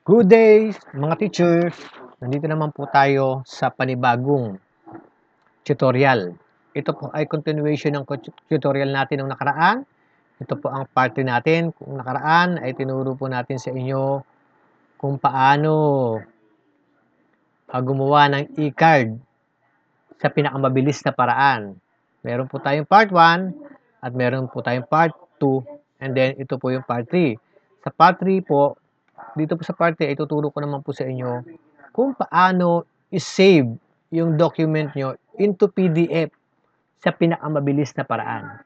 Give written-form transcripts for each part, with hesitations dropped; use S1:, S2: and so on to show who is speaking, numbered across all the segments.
S1: Good day, mga teachers! Nandito naman po tayo sa panibagong tutorial. Ito po ay continuation ng tutorial natin ng nakaraan. Ito po ang parte natin. Kung nakaraan ay tinuro po natin sa inyo kung paano gumawa ng e-card sa pinakamabilis na paraan. Meron po tayong part 1 at meron po tayong part 2 and then ito po yung part 3. Sa part 3 po, dito po sa part 3 ay tuturo ko naman po sa inyo kung paano i-save yung document nyo into PDF sa pinakamabilis na paraan.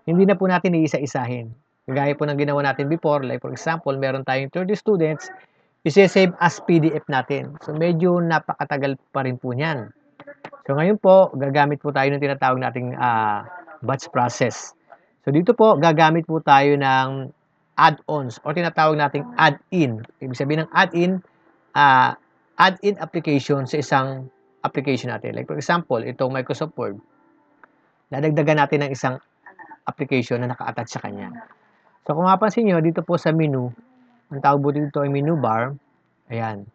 S1: Hindi na po natin iisa-isahin. Gaya po ng ginawa natin before, like for example, meron tayong 30 students, isi-save as PDF natin. So medyo napakatagal pa rin po niyan. So ngayon po, gagamit po tayo ng tinatawag nating batch process. So dito po, gagamit po tayo ng add-ons o tinatawag nating add-in. Ibig sabihin ng add-in, add-in application sa isang application natin. Like for example, itong Microsoft Word. Dadagdagan natin ng isang application na naka-attach sa kanya. So kung mapansin nyo, dito po sa menu, ang tawag po dito ay menu bar. Ayan.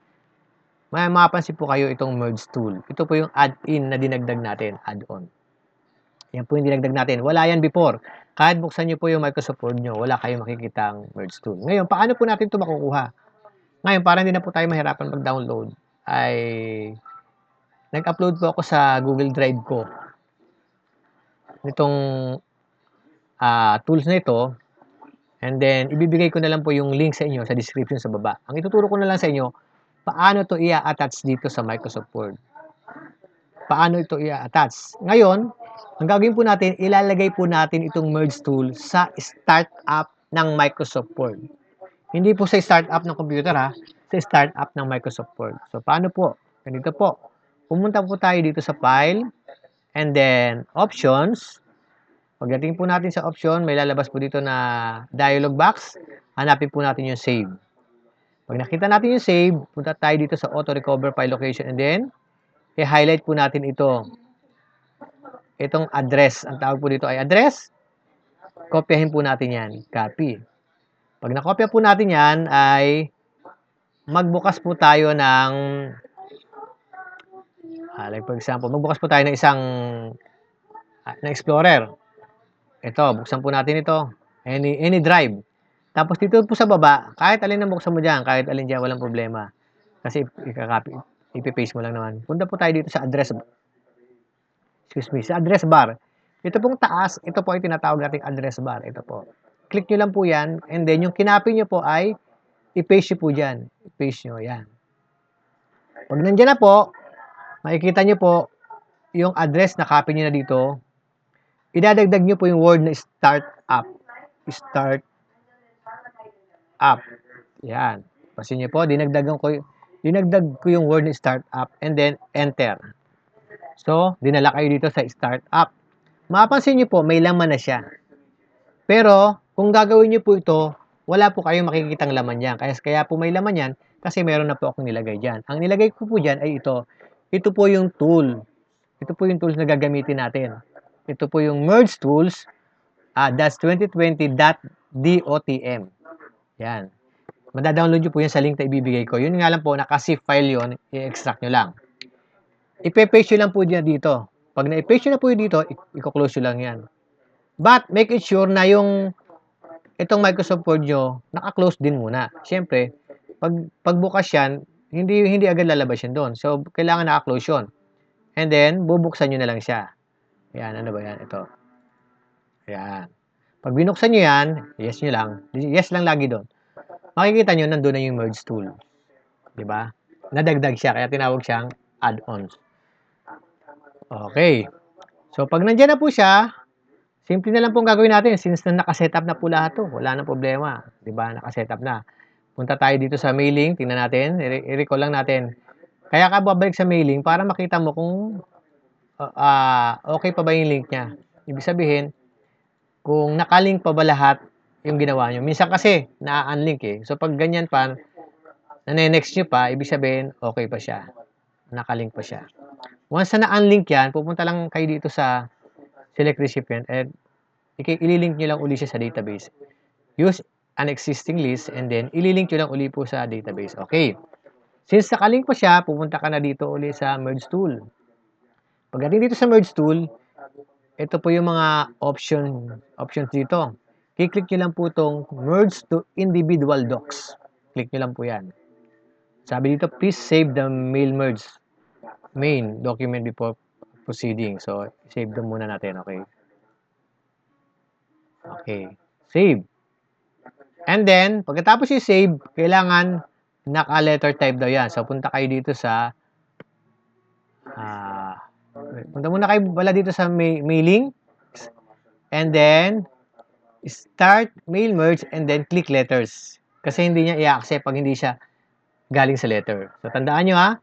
S1: May mapapansin po kayo itong merge tool. Ito po yung add-in na dinagdag natin, add-on. Yan po yung dinagdag natin. Wala yan before. Kahit buksan nyo po yung Microsoft Word nyo, wala kayong makikitang merge tool. Ngayon, paano po natin ito makukuha? Ngayon, para hindi na po tayo mahirapan mag-download, ay nag-upload po ako sa Google Drive ko. Nitong tools na ito, and then, ibibigay ko na lang po yung link sa inyo sa description sa baba. Ang ituturo ko na lang sa inyo, paano to i-attach dito sa Microsoft Word. Paano ito i-attach? Ngayon, ang gagawin po natin, ilalagay po natin itong merge tool sa startup ng Microsoft Word. Hindi po sa startup ng computer ha, sa startup ng Microsoft Word. So, paano po? Ganito po. Pumunta po tayo dito sa File, and then Options. Pagdating po natin sa option, may lalabas po dito na dialog box. Hanapin po natin yung Save. Pag nakita natin yung Save, punta tayo dito sa Auto Recover File Location, and then i-highlight po natin ito. Itong address. Ang tawag po dito ay address. Kopyahin po natin yan. Copy. Pag nakopya po natin yan, ay magbukas po tayo ng like for example, magbukas po tayo ng isang na Explorer. Ito, buksan po natin ito. Any drive. Tapos dito po sa baba, kahit alin na buksan mo dyan, kahit alin dyan, walang problema. Kasi ikakopy, ipipaste mo lang naman. Punta po tayo dito sa address, sa address bar. Ito pong taas, ito po ay tinatawag nating address bar. Ito po. Click nyo lang po yan, and then yung kinopy nyo po ay i-paste nyo po dyan. I-paste nyo, yan. Pag nandyan na po, makikita nyo po yung address na copy nyo na dito. Idadagdag nyo po yung word na start up. Start up. Yan. Pasin nyo po, dinagdag ko yung word na start up and then enter. So, dinala kayo dito sa start up. Mapapansin nyo po, may laman na siya. Pero, kung gagawin nyo po ito, wala po kayong makikitang laman yan. Kaya po may laman yan, kasi meron na po akong nilagay dyan. Ang nilagay ko po dyan ay ito. Ito po yung tool. Ito po yung tools na gagamitin natin. Ito po yung merge tools .2020.dotm. Yan. Madadownload nyo po yan sa link na ibibigay ko. Yun nga lang po, naka-zip file yun, i-extract nyo lang. Ipe-paste nyo lang po dyan dito. Pag na-paste nyo na po yun dito, i-close nyo lang yan. But, make it sure na itong Microsoft Word nyo, naka-close din muna. Siyempre, pagbukas yan, hindi agad lalabas yan doon. So, kailangan naka-close yun. And then, bubuksan nyo na lang siya. Ayan, ano ba yan? Ito. Ayan. Pag binuksan nyo yan, yes nyo lang. Yes lang lagi doon. Makikita nyo, nandun na yung merge tool. Diba? Nadagdag siya, kaya tinawag siyang add-ons. Okay. So, pag nandyan na po siya, simple na lang pong gagawin natin since na nakasetup na po lahat to. Wala nang problema. Diba? Nakasetup na. Punta tayo dito sa mailing. Tingnan natin. I-recall lang natin. Kaya ka babalik sa mailing para makita mo kung okay pa ba yung link niya. Ibig sabihin, kung nakalink pa ba lahat yung ginawa nyo. Minsan kasi, na-unlink eh. So, pag ganyan pa, na-next nyo pa, ibig sabihin, okay pa siya. Nakalink pa siya. Once na na-unlink yan, pupunta lang kayo dito sa select recipient at ililink nyo lang uli siya sa database. Use an existing list and then ililink nyo lang uli po sa database. Okay. Since nakalink po siya, pupunta ka na dito uli sa merge tool. Pagdating dito sa merge tool, ito po yung mga options dito. I-click nyo lang po itong merge to individual docs. Click nyo lang po yan. Sabi dito, please save the main document before proceeding. So, save them muna natin. Okay. Okay. Save. And then, pagkatapos i-save, kailangan naka-letter type daw yan. So, punta kayo dito sa punta muna kayo wala dito sa mailing. And then, start mail merge and then click letters. Kasi hindi niya i-accept pag hindi siya galing sa letter. So, tandaan nyo ha,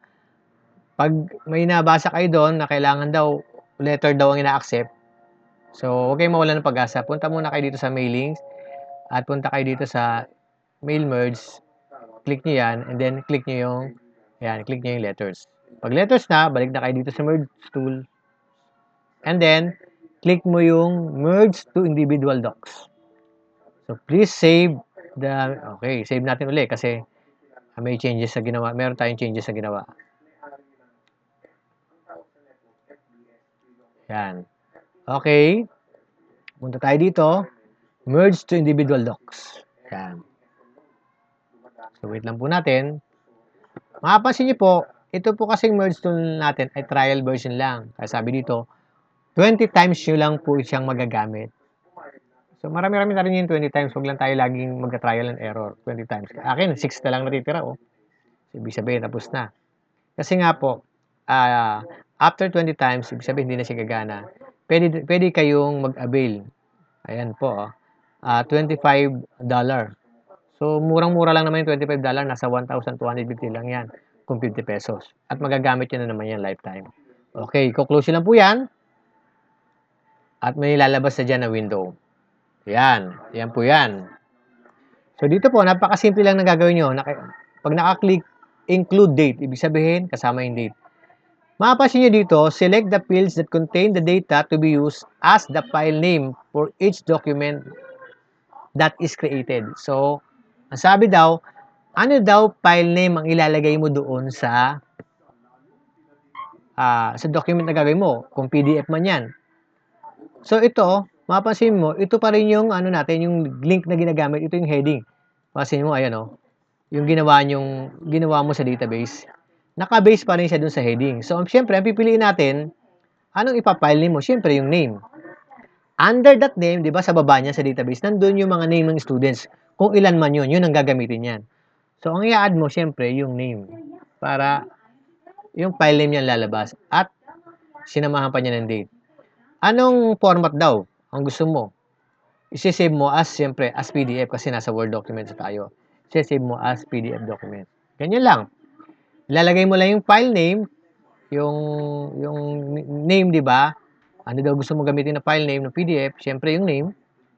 S1: pag may nabasa kayo doon na kailangan daw, letter daw ang ina-accept, so, huwag kayong mawala ng pag-asa. Punta muna kayo dito sa mailings at punta kayo dito sa mail merge. Click nyo yan and then click nyo yung click nyo yung letters. Pag letters na, balik na kayo dito sa merge tool. And then, click mo yung merge to individual docs. So, please save okay, save natin ulit kasi may changes sa ginawa. Meron tayong changes sa ginawa. Yan. Okay. Punta tayo dito. Merge to individual docs. Yan. So, wait lang po natin. Makapansin niyo po, ito po kasing merge tool natin ay trial version lang. Kaya sabi dito, 20 times nyo lang po siyang magagamit. So, marami-rami na rin yung 20 times. Huwag lang tayo laging mag-trial and error. 20 times. Akin, 6 na lang natitira, oh. So, ibig sabihin, tapos na. Kasi nga po, after 20 times, ibig sabihin, hindi na siya gagana. Pwede kayong mag-avail. Ayan po, $25. So, murang-mura lang naman yung $25. Nasa 1,250 lang yan kung 50 pesos. At magagamit nyo na naman yan lifetime. Okay, kuklose lang po yan. At may lalabas na dyan na window. Yan. Yan po yan. So, dito po, napakasimple lang na gagawin nyo. Pag naka-click include date, ibig sabihin, kasama yung date. Mapapansin nyo dito, select the fields that contain the data to be used as the file name for each document that is created. So, ang sabi daw, ano daw file name ang ilalagay mo doon sa document na gagawin mo, kung PDF man yan. So, ito, mapapansin mo, ito pa rin yung natin, yung link na ginagamit, ito yung heading. Mapapansin mo, ayan o, yung ginawa mo sa database, naka-base pa rin siya dun sa heading. So, syempre, ang pipiliin natin, anong ipapile name mo? Syempre, yung name. Under that name, di ba, sa baba niya sa database, nandun yung mga name ng students. Kung ilan man yun ang gagamitin yan. So, ang i-add mo, syempre, yung name. Para yung file name niya lalabas. At sinamahan pa niya ng date. Anong format daw ang gusto mo? I-save mo as, siyempre, as PDF kasi nasa Word document tayo. I-save mo as PDF document. Ganyan lang. Ilalagay mo lang yung file name, yung name, di ba? Ano daw gusto mo gamitin na file name ng PDF? Siyempre yung name,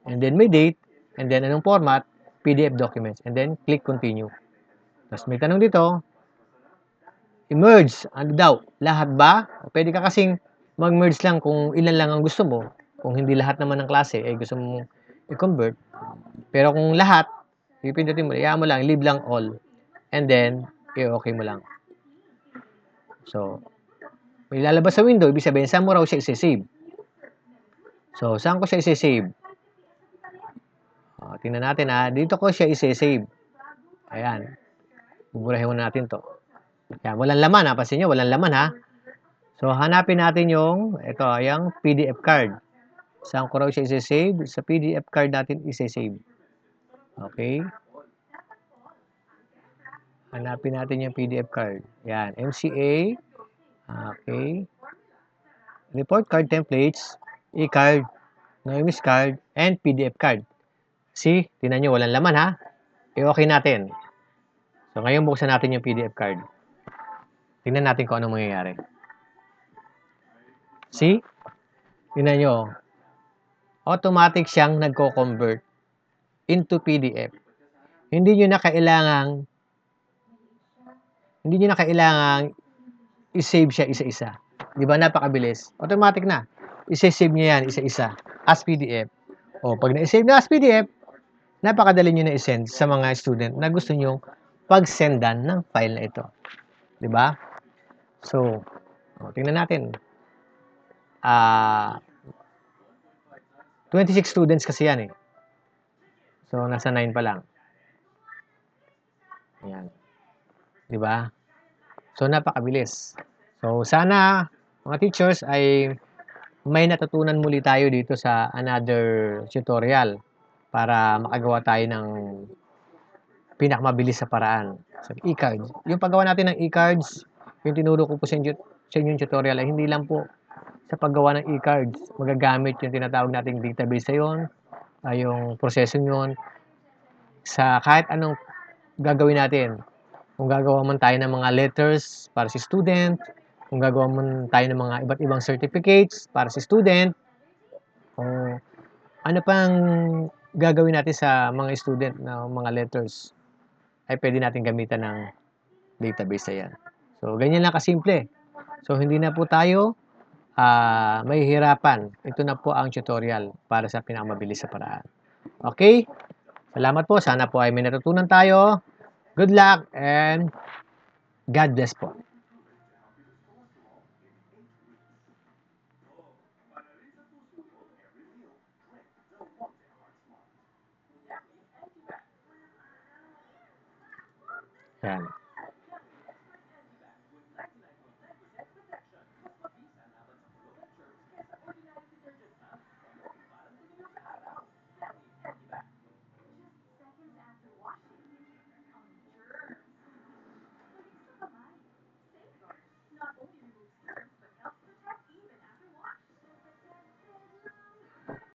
S1: and then may date, and then anong format? PDF documents, and then click continue. Tapos may tanong dito, i-merge, ano daw? Lahat ba? Pwede ka kasing mag-merge lang kung ilan lang ang gusto mo. Kung hindi lahat naman ng klase, gusto mo i-convert. Pero kung lahat, pipindutin mo, mo lang, leave lang all. And then, i-okay mo lang. So, may lalabas sa window, ibig sabihin, saan mo raw siya isi-save? So, saan ko siya isi-save? Tingnan natin dito ko siya isi-save. Ayan. Buburahin muna natin to. Ayan, walang laman Pansin nyo, walang laman So, hanapin natin yung, yung PDF card. Saan ko raw siya isi-save? Sa PDF card natin isi-save. Okay. Hanapin natin yung PDF card. Yan, MCA. Okay. Report card templates, e-card, Noemis card, and PDF card. See, tingnan nyo, walang laman I-okay natin. So, ngayon buksan natin yung PDF card. Tingnan natin kung anong mangyayari. See? Tingnan nyo. Automatic siyang nagko-convert into PDF. Hindi nyo na kailangang i-save siya isa-isa. Di ba? Napakabilis. Automatic na. I-save niya yan isa-isa as PDF. Pag na-save na as PDF, napakadali nyo na i-send sa mga student na gusto nyo pag-sendan ng file na ito. Di ba? So, tingnan natin. 26 students kasi yan eh. So, nasa 9 pa lang. Ayan. Di ba? So, napakabilis. So, sana mga teachers ay may natutunan muli tayo dito sa another tutorial para makagawa tayo ng pinakamabilis sa paraan. So, e-cards. Yung paggawa natin ng e-cards, yung tinuro ko po sa inyong tutorial ay hindi lang po sa paggawa ng e-cards. Magagamit yung tinatawag nating database sa yon, yung proseso nyon, sa kahit anong gagawin natin. Kung gagawa man tayo ng mga letters para si student, kung gagawa man tayo ng mga iba't ibang certificates para si student, o ano pang gagawin natin sa mga student na mga letters, ay pwede natin gamitan ng database na yan. So, ganyan lang kasimple. So, hindi na po tayo mahihirapan. Ito na po ang tutorial para sa pinakamabilis sa paraan. Okay? Salamat po. Sana po ay may natutunan tayo. Good luck and God bless po. Yan.